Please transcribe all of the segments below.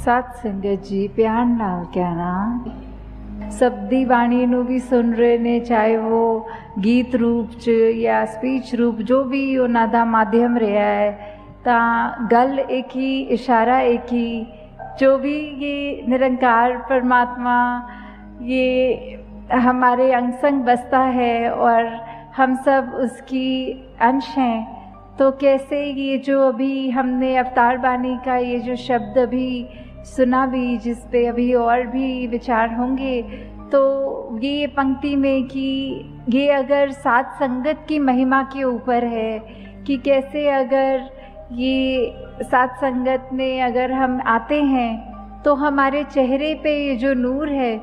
सत संगत जी प्यार नाल कहना शब्दी बाणी नूं भी सुन रहे ने, चाहे वो गीत रूप च या स्पीच रूप जो भी उन्हां दा माध्यम रहा है, तां गल एक ही, इशारा एक ही, जो भी ये निरंकार परमात्मा ये हमारे अंग संग बसता है और हम सब उसकी अंश हैं। तो कैसे ये जो अभी हमने अवतार बानी का ये जो शब्द अभी सुना भी, जिस पे अभी और भी विचार होंगे, तो ये पंक्ति में कि ये अगर सात संगत की महिमा के ऊपर है कि कैसे अगर ये सात संगत में अगर हम आते हैं तो हमारे चेहरे पे ये जो नूर है,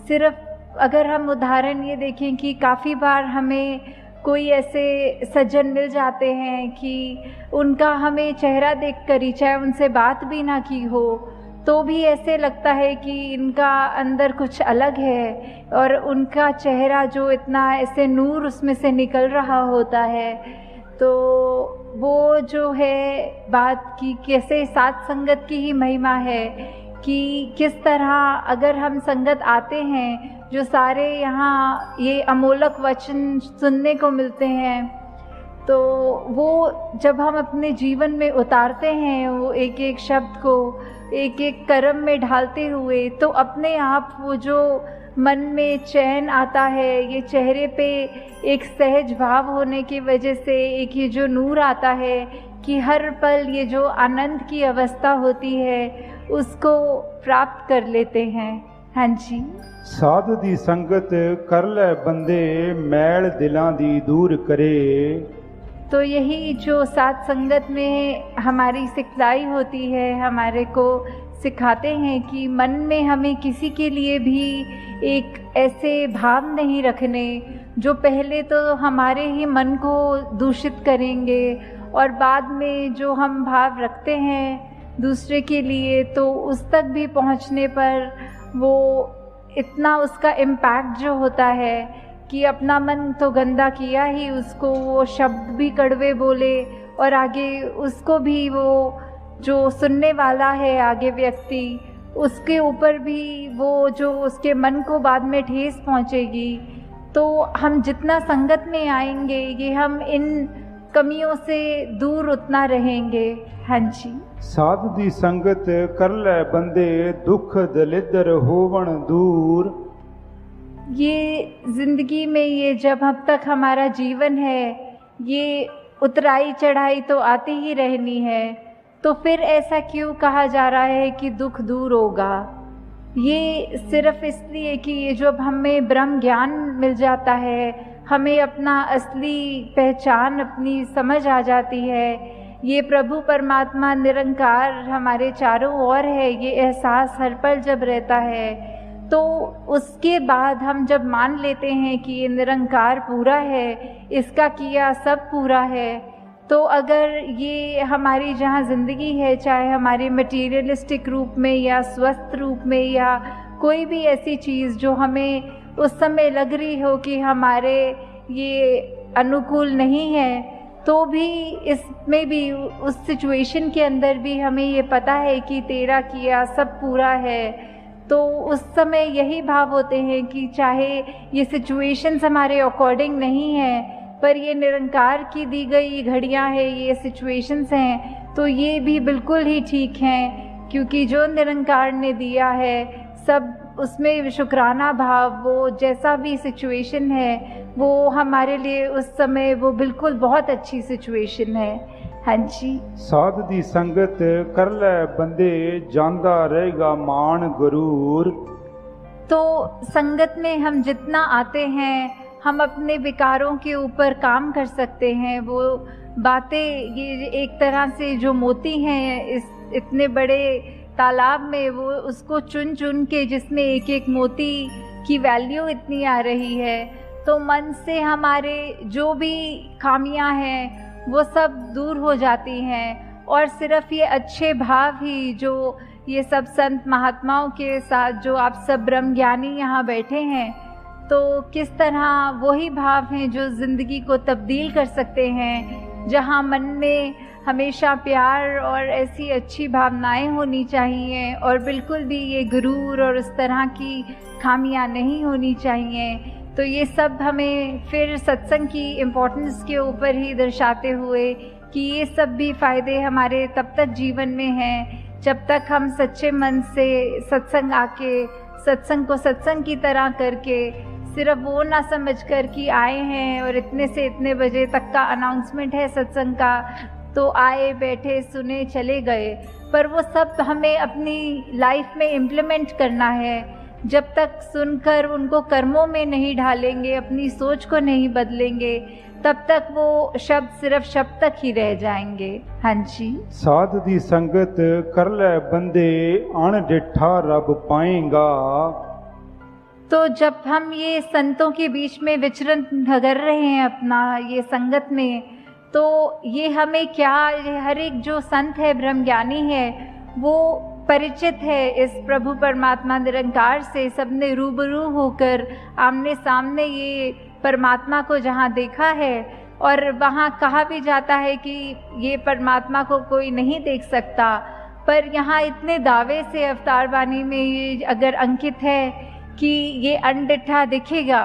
सिर्फ अगर हम उदाहरण ये देखें कि काफ़ी बार हमें कोई ऐसे सज्जन मिल जाते हैं कि उनका हमें चेहरा देखकर ही, चाहे उनसे बात भी ना की हो, तो भी ऐसे लगता है कि इनका अंदर कुछ अलग है और उनका चेहरा जो इतना ऐसे नूर उसमें से निकल रहा होता है। तो वो जो है बात की कैसे सात संगत की ही महिमा है कि किस तरह अगर हम संगत आते हैं, जो सारे यहाँ ये अमोलक वचन सुनने को मिलते हैं, तो वो जब हम अपने जीवन में उतारते हैं, वो एक एक शब्द को एक एक कर्म में ढालते हुए, तो अपने आप वो जो मन में चैन आता है, ये चेहरे पे एक सहज भाव होने की वजह से एक ये जो नूर आता है कि हर पल ये जो आनंद की अवस्था होती है उसको प्राप्त कर लेते हैं। हाँ जी। साधु दी संगत कर ले बंदे, मैल दिलां दी दूर करे। तो यही जो सात संगत में हमारी सिखलाई होती है, हमारे को सिखाते हैं कि मन में हमें किसी के लिए भी एक ऐसे भाव नहीं रखने जो पहले तो हमारे ही मन को दूषित करेंगे और बाद में जो हम भाव रखते हैं दूसरे के लिए, तो उस तक भी पहुंचने पर वो इतना उसका इम्पैक्ट जो होता है कि अपना मन तो गंदा किया ही, उसको वो शब्द भी कड़वे बोले और आगे उसको भी वो जो सुनने वाला है आगे व्यक्ति, उसके ऊपर भी वो जो उसके मन को बाद में ठेस पहुंचेगी। तो हम जितना संगत में आएंगे ये हम इन कमियों से दूर उतना रहेंगे। हाँ जी। साधु दी संगत कर ले बंदे, दुख दलिदर होवन दूर। ये जिंदगी में ये जब अब तक हमारा जीवन है, ये उतराई चढ़ाई तो आती ही रहनी है, तो फिर ऐसा क्यों कहा जा रहा है कि दुख दूर होगा? ये सिर्फ इसलिए कि ये जब हमें ब्रह्म ज्ञान मिल जाता है, हमें अपना असली पहचान अपनी समझ आ जाती है, ये प्रभु परमात्मा निरंकार हमारे चारों ओर है, ये एहसास हर पल जब रहता है, तो उसके बाद हम जब मान लेते हैं कि ये निरंकार पूरा है, इसका किया सब पूरा है, तो अगर ये हमारी जहाँ ज़िंदगी है, चाहे हमारे मटीरियलिस्टिक रूप में या स्वस्थ रूप में या कोई भी ऐसी चीज़ जो हमें उस समय लग रही हो कि हमारे ये अनुकूल नहीं है, तो भी इसमें भी उस सिचुएशन के अंदर भी हमें ये पता है कि तेरा किया सब पूरा है, तो उस समय यही भाव होते हैं कि चाहे ये सिचुएशंस हमारे अकॉर्डिंग नहीं है, पर ये निरंकार की दी गई घड़ियां हैं, ये सिचुएशंस हैं, तो ये भी बिल्कुल ही ठीक हैं, क्योंकि जो निरंकार ने दिया है सब उसमें शुक्राना भाव, वो जैसा भी सिचुएशन है वो हमारे लिए उस समय वो बिल्कुल बहुत अच्छी सिचुएशन है। हाँ जी। साधु दी संगत कर ले बंदे, जांदा रहेगा मान गरूर। तो संगत में हम जितना आते हैं, हम अपने विकारों के ऊपर काम कर सकते हैं। वो बातें ये एक तरह से जो मोती हैं इस इतने बड़े तालाब में, वो उसको चुन चुन के जिसमें एक एक मोती की वैल्यू इतनी आ रही है, तो मन से हमारे जो भी खामियां हैं वो सब दूर हो जाती हैं और सिर्फ ये अच्छे भाव ही जो ये सब संत महात्माओं के साथ जो आप सब ब्रह्म ज्ञानी यहाँ बैठे हैं, तो किस तरह वही भाव हैं जो ज़िंदगी को तब्दील कर सकते हैं, जहाँ मन में हमेशा प्यार और ऐसी अच्छी भावनाएं होनी चाहिए, और बिल्कुल भी ये गुरूर और उस तरह की खामियां नहीं होनी चाहिए। तो ये सब हमें फिर सत्संग की इम्पोर्टेंस के ऊपर ही दर्शाते हुए कि ये सब भी फ़ायदे हमारे तब तक जीवन में हैं जब तक हम सच्चे मन से सत्संग आके सत्संग को सत्संग की तरह करके, सिर्फ वो ना समझ कर कि आए हैं और इतने से इतने बजे तक का अनाउंसमेंट है सत्संग का, तो आए बैठे सुने चले गए, पर वो सब हमें अपनी लाइफ में इम्प्लीमेंट करना है। जब तक सुनकर उनको कर्मों में नहीं ढालेंगे, अपनी सोच को नहीं बदलेंगे, तब तक वो शब्द सिर्फ शब्द तक ही रह जाएंगे। हाँ जी। साध दी संगत कर ले बंदे अण डिठा रब पाएगा। तो जब हम ये संतों के बीच में विचरण कर रहे हैं अपना ये संगत में, तो ये हमें क्या, हर एक जो संत है ब्रह्मज्ञानी है वो परिचित है इस प्रभु परमात्मा निरंकार से। सबने रूबरू होकर आमने सामने ये परमात्मा को जहाँ देखा है, और वहाँ कहा भी जाता है कि ये परमात्मा को कोई नहीं देख सकता, पर यहाँ इतने दावे से अवतार वाणी में ये अगर अंकित है कि ये अनडिठा दिखेगा,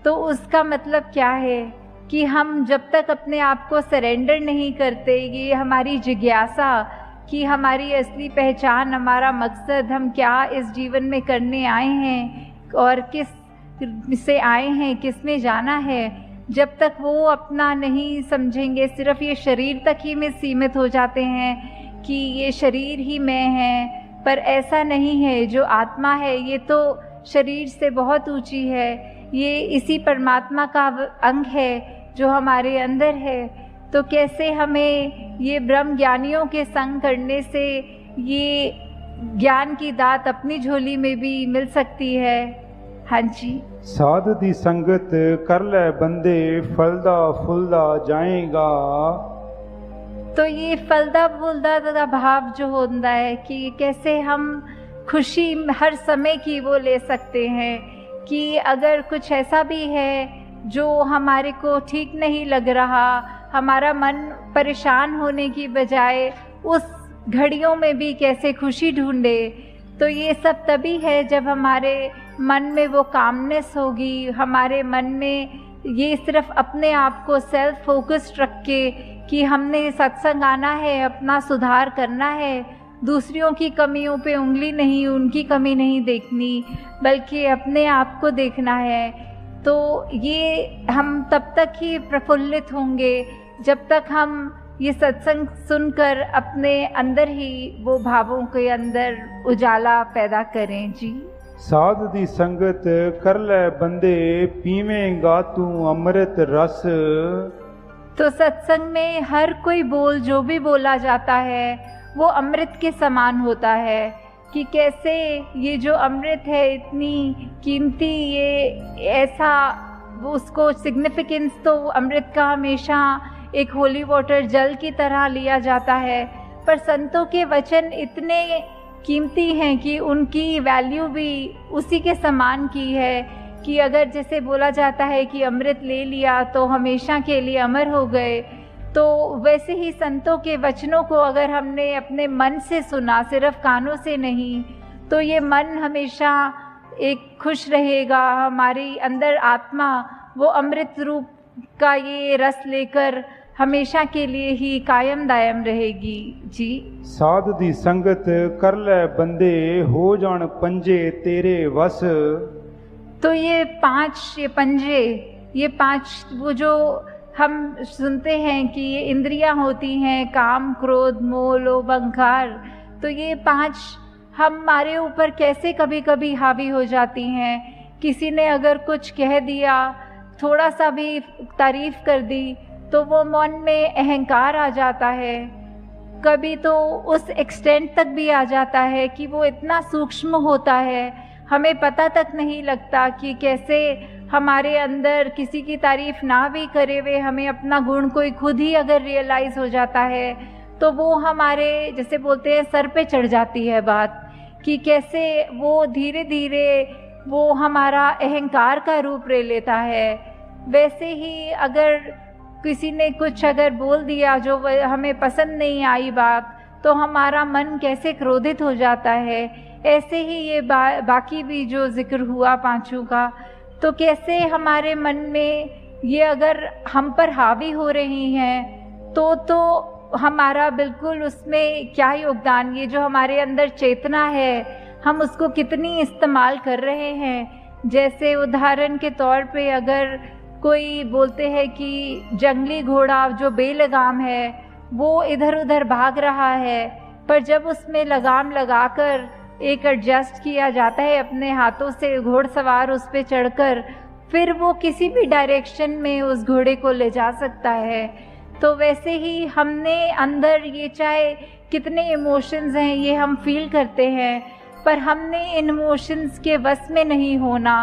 तो उसका मतलब क्या है कि हम जब तक अपने आप को सरेंडर नहीं करते, ये हमारी जिज्ञासा कि हमारी असली पहचान, हमारा मकसद, हम क्या इस जीवन में करने आए हैं और किस से आए हैं, किस में जाना है, जब तक वो अपना नहीं समझेंगे, सिर्फ ये शरीर तक ही में सीमित हो जाते हैं कि ये शरीर ही मैं है। पर ऐसा नहीं है, जो आत्मा है ये तो शरीर से बहुत ऊंची है, ये इसी परमात्मा का अंग है जो हमारे अंदर है। तो कैसे हमें ये ब्रह्म ज्ञानियों के संग करने से ये ज्ञान की दात अपनी झोली में भी मिल सकती है। हाँ जी। साध दी संगत कर ले बंदे फलदा फुलदा जाएगा। तो ये फलदा फुलदा का भाव जो होता है कि कैसे हम खुशी हर समय की वो ले सकते हैं कि अगर कुछ ऐसा भी है जो हमारे को ठीक नहीं लग रहा, हमारा मन परेशान होने की बजाय उस घड़ियों में भी कैसे खुशी ढूंढे। तो ये सब तभी है जब हमारे मन में वो कामनेस होगी, हमारे मन में ये सिर्फ अपने आप को सेल्फ फोकस्ड रख के कि हमने सत्संग आना है, अपना सुधार करना है, दूसरों की कमियों पे उंगली नहीं, उनकी कमी नहीं देखनी, बल्कि अपने आप को देखना है। तो ये हम तब तक ही प्रफुल्लित होंगे जब तक हम ये सत्संग सुनकर अपने अंदर ही वो भावों के अंदर उजाला पैदा करें। जी। साध दी संगत कर ले बंदे पीवेंगा तू अमृत रस। तो सत्संग में हर कोई बोल जो भी बोला जाता है वो अमृत के समान होता है कि कैसे ये जो अमृत है इतनी कीमती, ये ऐसा, वो उसको सिग्निफिकेंस तो अमृत का हमेशा एक होली वाटर जल की तरह लिया जाता है, पर संतों के वचन इतने कीमती हैं कि उनकी वैल्यू भी उसी के समान की है कि अगर जैसे बोला जाता है कि अमृत ले लिया तो हमेशा के लिए अमर हो गए, तो वैसे ही संतों के वचनों को अगर हमने अपने मन से सुना, सिर्फ कानों से नहीं, तो ये मन हमेशा एक खुश रहेगा, हमारी अंदर आत्मा वो अमृत रूप का ये रस लेकर हमेशा के लिए ही कायम दायम रहेगी। जी। साध दी संगत कर ले बंदे हो जान पंजे तेरे वस। तो ये पंजे, ये पांच वो जो हम सुनते हैं कि ये इंद्रियां होती हैं, काम क्रोध मोह लोभ अहंकार, तो ये पांच हमारे ऊपर कैसे कभी कभी हावी हो जाती हैं। किसी ने अगर कुछ कह दिया, थोड़ा सा भी तारीफ कर दी, तो वो मन में अहंकार आ जाता है। कभी तो उस एक्सटेंट तक भी आ जाता है कि वो इतना सूक्ष्म होता है, हमें पता तक नहीं लगता कि कैसे हमारे अंदर किसी की तारीफ ना भी करे हुए हमें अपना गुण कोई खुद ही अगर रियलाइज हो जाता है, तो वो हमारे जैसे बोलते हैं सर पे चढ़ जाती है बात, कि कैसे वो धीरे धीरे वो हमारा अहंकार का रूप ले लेता है। वैसे ही अगर किसी ने कुछ अगर बोल दिया जो हमें पसंद नहीं आई बात, तो हमारा मन कैसे क्रोधित हो जाता है। ऐसे ही ये बाकी भी जो जिक्र हुआ पांचों का, तो कैसे हमारे मन में ये अगर हम पर हावी हो रही हैं तो हमारा बिल्कुल उसमें क्या योगदान, ये जो हमारे अंदर चेतना है हम उसको कितनी इस्तेमाल कर रहे हैं। जैसे उदाहरण के तौर पे अगर कोई बोलते हैं कि जंगली घोड़ा जो बेलगाम है वो इधर उधर भाग रहा है, पर जब उसमें लगाम लगाकर एक एडजस्ट किया जाता है अपने हाथों से, घोड़सवार उस पे चढ़कर, फिर वो किसी भी डायरेक्शन में उस घोड़े को ले जा सकता है। तो वैसे ही हमने अंदर ये चाहे कितने इमोशंस हैं ये हम फील करते हैं, पर हमने इन इमोशंस के वश में नहीं होना,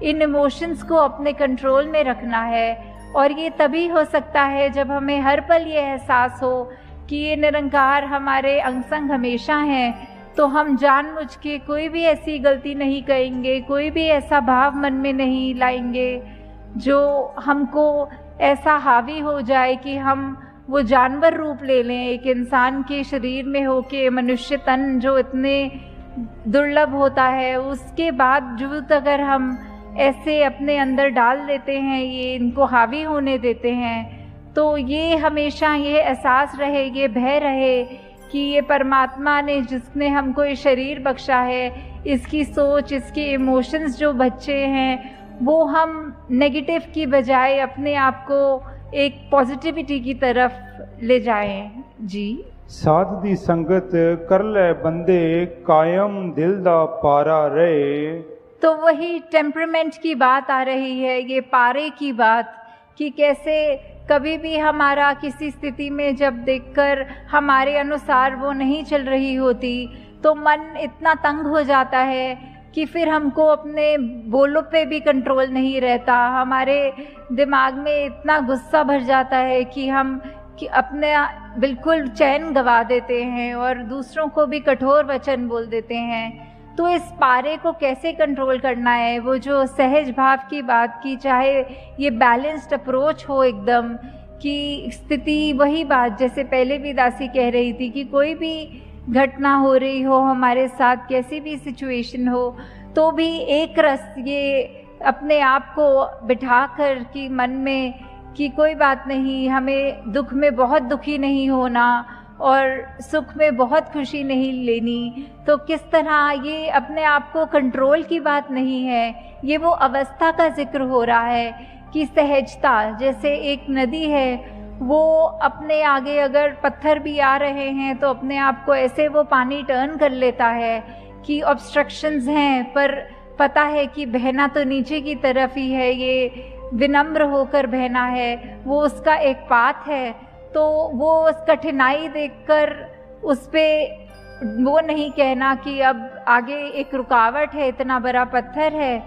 इन इमोशंस को अपने कंट्रोल में रखना है। और ये तभी हो सकता है जब हमें हर पल ये एहसास हो कि ये निरंकार हमारे अंग संग हमेशा हैं, तो हम जानबूझ के कोई भी ऐसी गलती नहीं करेंगे, कोई भी ऐसा भाव मन में नहीं लाएंगे जो हमको ऐसा हावी हो जाए कि हम वो जानवर रूप ले लें, एक इंसान के शरीर में होके, मनुष्य तन जो इतने दुर्लभ होता है उसके बावजूद अगर हम ऐसे अपने अंदर डाल देते हैं, ये इनको हावी होने देते हैं, तो ये हमेशा ये एहसास रहे, ये भय रहे कि ये परमात्मा ने जिसने हमको ये शरीर बख्शा है, इसकी सोच, इसके इमोशंस जो बच्चे हैं वो हम नेगेटिव की बजाय अपने आप को एक पॉजिटिविटी की तरफ ले जाएं। जी। साध दी संगत कर ले बंदे कायम दिल दा पारा रहे। तो वही टेम्परामेंट की बात आ रही है, ये पारे की बात, कि कैसे कभी भी हमारा किसी स्थिति में जब देखकर हमारे अनुसार वो नहीं चल रही होती तो मन इतना तंग हो जाता है कि फिर हमको अपने बोलों पे भी कंट्रोल नहीं रहता, हमारे दिमाग में इतना गुस्सा भर जाता है कि हम अपने बिल्कुल चैन गवा देते हैं और दूसरों को भी कठोर वचन बोल देते हैं। तो इस पारे को कैसे कंट्रोल करना है, वो जो सहज भाव की बात की, चाहे ये बैलेंस्ड अप्रोच हो एकदम, कि स्थिति वही बात जैसे पहले भी दासी कह रही थी कि कोई भी घटना हो रही हो हमारे साथ, कैसी भी सिचुएशन हो, तो भी एक रस ये अपने आप को बिठाकर कि मन में कि कोई बात नहीं, हमें दुख में बहुत दुखी नहीं होना और सुख में बहुत खुशी नहीं लेनी। तो किस तरह ये अपने आप को कंट्रोल की बात नहीं है, ये वो अवस्था का जिक्र हो रहा है कि सहजता, जैसे एक नदी है वो अपने आगे अगर पत्थर भी आ रहे हैं तो अपने आप को ऐसे वो पानी टर्न कर लेता है कि ऑब्स्ट्रक्शंस हैं, पर पता है कि बहना तो नीचे की तरफ ही है, ये विनम्र होकर बहना है, वो उसका एक पाथ है। तो वो उस कठिनाई देखकर उस पे वो नहीं कहना कि अब आगे एक रुकावट है, इतना बड़ा पत्थर है,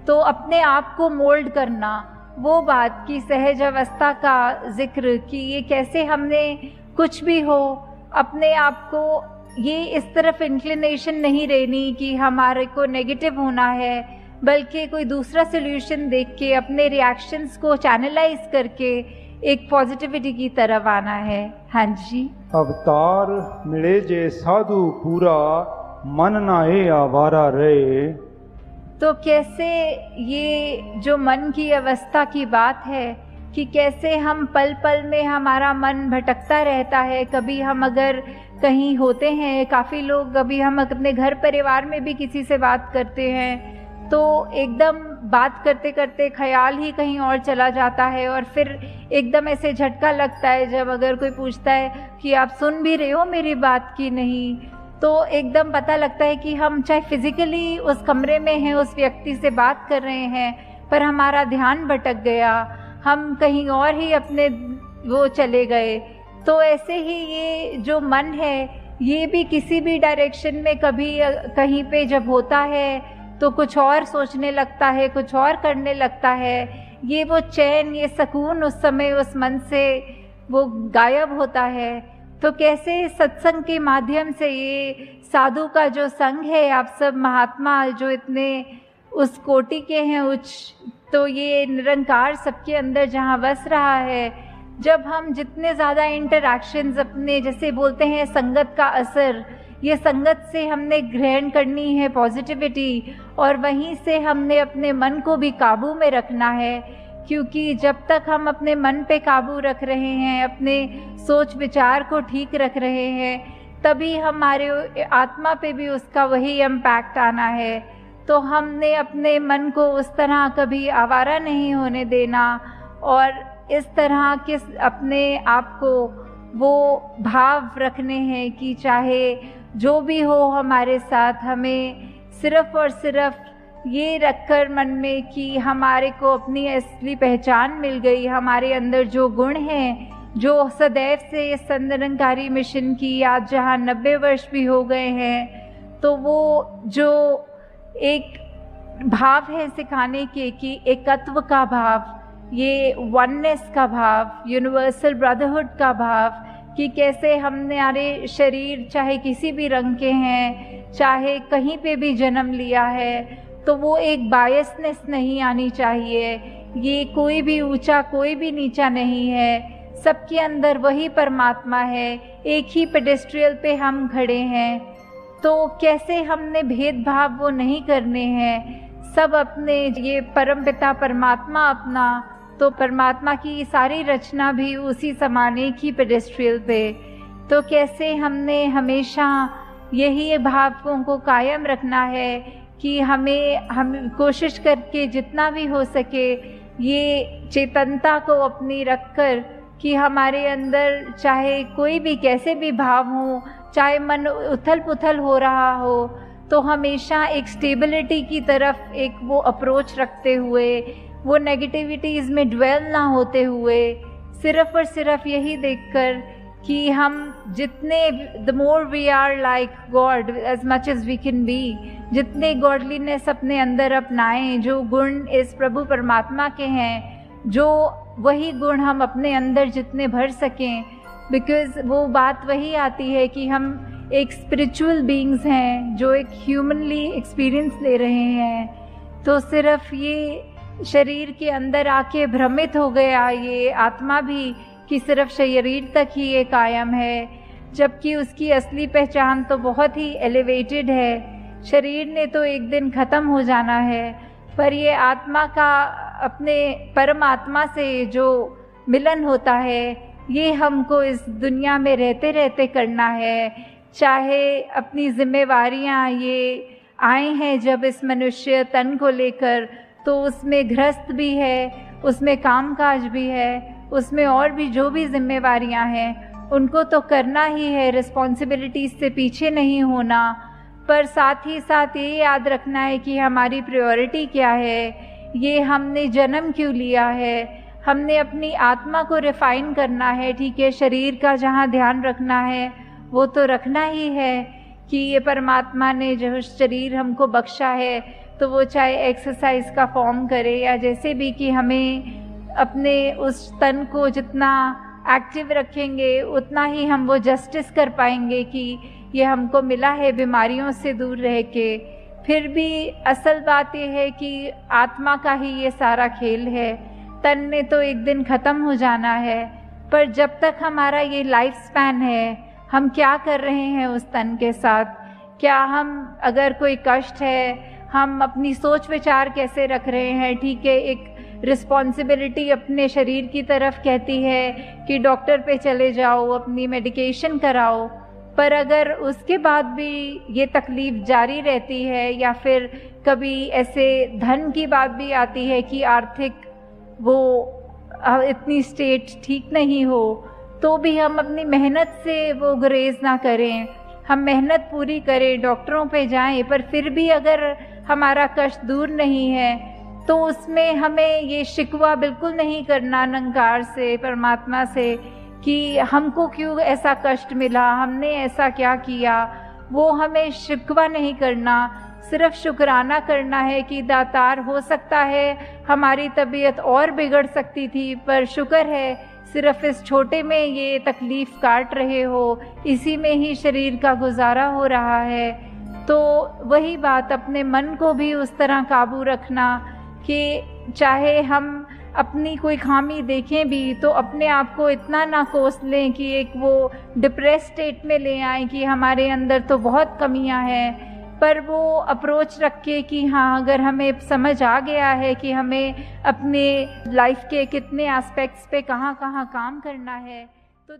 तो अपने आप को मोल्ड करना, वो बात की सहज अवस्था का जिक्र कि ये कैसे हमने कुछ भी हो अपने आप को ये इस तरफ इंक्लिनेशन नहीं रहनी कि हमारे को नेगेटिव होना है, बल्कि कोई दूसरा सोल्यूशन देख के अपने रिएक्शंस को चैनलाइज करके एक पॉजिटिविटी की तरफ आना है। हाँ जी। अवतार मिले जे साधु पूरा मन नाहे आवारा रहे। तो कैसे ये जो मन की अवस्था की बात है कि कैसे हम पल पल में हमारा मन भटकता रहता है। कभी हम अगर कहीं होते हैं, काफ़ी लोग, कभी हम अपने घर परिवार में भी किसी से बात करते हैं तो एकदम बात करते करते ख्याल ही कहीं और चला जाता है और फिर एकदम ऐसे झटका लगता है जब अगर कोई पूछता है कि आप सुन भी रहे हो मेरी बात की नहीं, तो एकदम पता लगता है कि हम चाहे फिजिकली उस कमरे में हैं, उस व्यक्ति से बात कर रहे हैं, पर हमारा ध्यान भटक गया, हम कहीं और ही अपने वो चले गए। तो ऐसे ही ये जो मन है ये भी किसी भी डायरेक्शन में कभी कहीं पे जब होता है तो कुछ और सोचने लगता है, कुछ और करने लगता है। ये वो चैन, ये सुकून उस समय उस मन से वो गायब होता है। तो कैसे सत्संग के माध्यम से ये साधु का जो संग है, आप सब महात्मा जो इतने उस कोटि के हैं उच्च, तो ये निरंकार सबके अंदर जहाँ बस रहा है, जब हम जितने ज़्यादा इंटरैक्शंस अपने, जैसे बोलते हैं संगत का असर, ये संगत से हमने ग्रहण करनी है पॉजिटिविटी, और वहीं से हमने अपने मन को भी काबू में रखना है, क्योंकि जब तक हम अपने मन पे काबू रख रहे हैं, अपने सोच विचार को ठीक रख रहे हैं, तभी हमारे आत्मा पे भी उसका वही इम्पैक्ट आना है। तो हमने अपने मन को उस तरह कभी आवारा नहीं होने देना, और इस तरह के अपने आप को वो भाव रखने हैं कि चाहे जो भी हो हमारे साथ, हमें सिर्फ़ और सिर्फ ये रखकर मन में कि हमारे को अपनी असली पहचान मिल गई, हमारे अंदर जो गुण हैं, जो सदैव से इस संदर्शनकारी मिशन की आज जहाँ 90 वर्ष भी हो गए हैं, तो वो जो एक भाव है सिखाने के कि एकत्व का भाव, ये वननेस का भाव, यूनिवर्सल ब्रदरहुड का भाव, कि कैसे हमारे शरीर चाहे किसी भी रंग के हैं, चाहे कहीं पे भी जन्म लिया है, तो वो एक बायसनेस नहीं आनी चाहिए। ये कोई भी ऊंचा कोई भी नीचा नहीं है, सबके अंदर वही परमात्मा है, एक ही पेडेस्ट्रियल पे हम खड़े हैं। तो कैसे हमने भेदभाव वो नहीं करने हैं, सब अपने ये परमपिता परमात्मा अपना, तो परमात्मा की सारी रचना भी उसी समान एक ही पेडेस्ट्रियल पे, तो कैसे हमने हमेशा यही भावों को कायम रखना है कि हम कोशिश करके जितना भी हो सके ये चेतनता को अपनी रखकर कि हमारे अंदर चाहे कोई भी कैसे भी भाव हो, चाहे मन उथल पुथल हो रहा हो, तो हमेशा एक स्टेबिलिटी की तरफ एक वो अप्रोच रखते हुए, वो नेगेटिविटीज़ में ड्वेल ना होते हुए, सिर्फ़ और सिर्फ यही देखकर कि हम जितने the more we are like God as much as we can be, जितने गॉडलीनेस अपने अंदर अपनाएं, जो गुण इस प्रभु परमात्मा के हैं, जो वही गुण हम अपने अंदर जितने भर सकें, बिकॉज़ वो बात वही आती है कि हम एक स्पिरिचुअल बीइंग्स हैं जो एक ह्यूमनली एक्सपीरियंस ले रहे हैं। तो सिर्फ ये शरीर के अंदर आके भ्रमित हो गया ये आत्मा भी कि सिर्फ शरीर तक ही ये कायम है, जबकि उसकी असली पहचान तो बहुत ही एलिवेटेड है। शरीर ने तो एक दिन ख़त्म हो जाना है, पर ये आत्मा का अपने परमात्मा से जो मिलन होता है, ये हमको इस दुनिया में रहते रहते करना है। चाहे अपनी जिम्मेवारियां ये आए हैं जब इस मनुष्य तन को लेकर, तो उसमें गृहस्थ भी है, उसमें कामकाज भी है, उसमें और भी जो भी जिम्मेवारियां हैं उनको तो करना ही है, रिस्पॉन्सिबिलिटीज़ से पीछे नहीं होना। पर साथ ही साथ ये याद रखना है कि हमारी प्रायोरिटी क्या है, ये हमने जन्म क्यों लिया है, हमने अपनी आत्मा को रिफाइन करना है। ठीक है, शरीर का जहाँ ध्यान रखना है वो तो रखना ही है कि ये परमात्मा ने जो शरीर हमको बख्शा है, तो वो चाहे एक्सरसाइज का फॉर्म करे या जैसे भी, कि हमें अपने उस तन को जितना एक्टिव रखेंगे उतना ही हम वो जस्टिस कर पाएंगे कि ये हमको मिला है बीमारियों से दूर रह के। फिर भी असल बात ये है कि आत्मा का ही ये सारा खेल है, तन ने तो एक दिन ख़त्म हो जाना है, पर जब तक हमारा ये लाइफ स्पैन है, हम क्या कर रहे हैं उस तन के साथ। क्या हम, अगर कोई कष्ट है, हम अपनी सोच विचार कैसे रख रहे हैं। ठीक है, एक रिस्पॉन्सिबिलिटी अपने शरीर की तरफ कहती है कि डॉक्टर पे चले जाओ, अपनी मेडिकेशन कराओ, पर अगर उसके बाद भी ये तकलीफ़ जारी रहती है, या फिर कभी ऐसे धन की बात भी आती है कि आर्थिक वो इतनी स्टेट ठीक नहीं हो, तो भी हम अपनी मेहनत से वो गुरेज ना करें, हम मेहनत पूरी करें, डॉक्टरों पे जाएं, पर फिर भी अगर हमारा कष्ट दूर नहीं है तो उसमें हमें ये शिकवा बिल्कुल नहीं करना निरंकार से, परमात्मा से, कि हमको क्यों ऐसा कष्ट मिला, हमने ऐसा क्या किया। वो हमें शिकवा नहीं करना, सिर्फ शुक्राना करना है कि दातार, हो सकता है हमारी तबीयत और बिगड़ सकती थी, पर शुक्र है सिर्फ इस छोटे में ये तकलीफ़ काट रहे हो, इसी में ही शरीर का गुजारा हो रहा है। तो वही बात, अपने मन को भी उस तरह काबू रखना कि चाहे हम अपनी कोई खामी देखें भी तो अपने आप को इतना ना कोस लें कि एक वो डिप्रेस स्टेट में ले आए कि हमारे अंदर तो बहुत कमियां हैं, पर वो अप्रोच रख के कि हाँ, अगर हमें समझ आ गया है कि हमें अपने लाइफ के कितने एस्पेक्ट्स पे कहाँ कहाँ काम करना है तो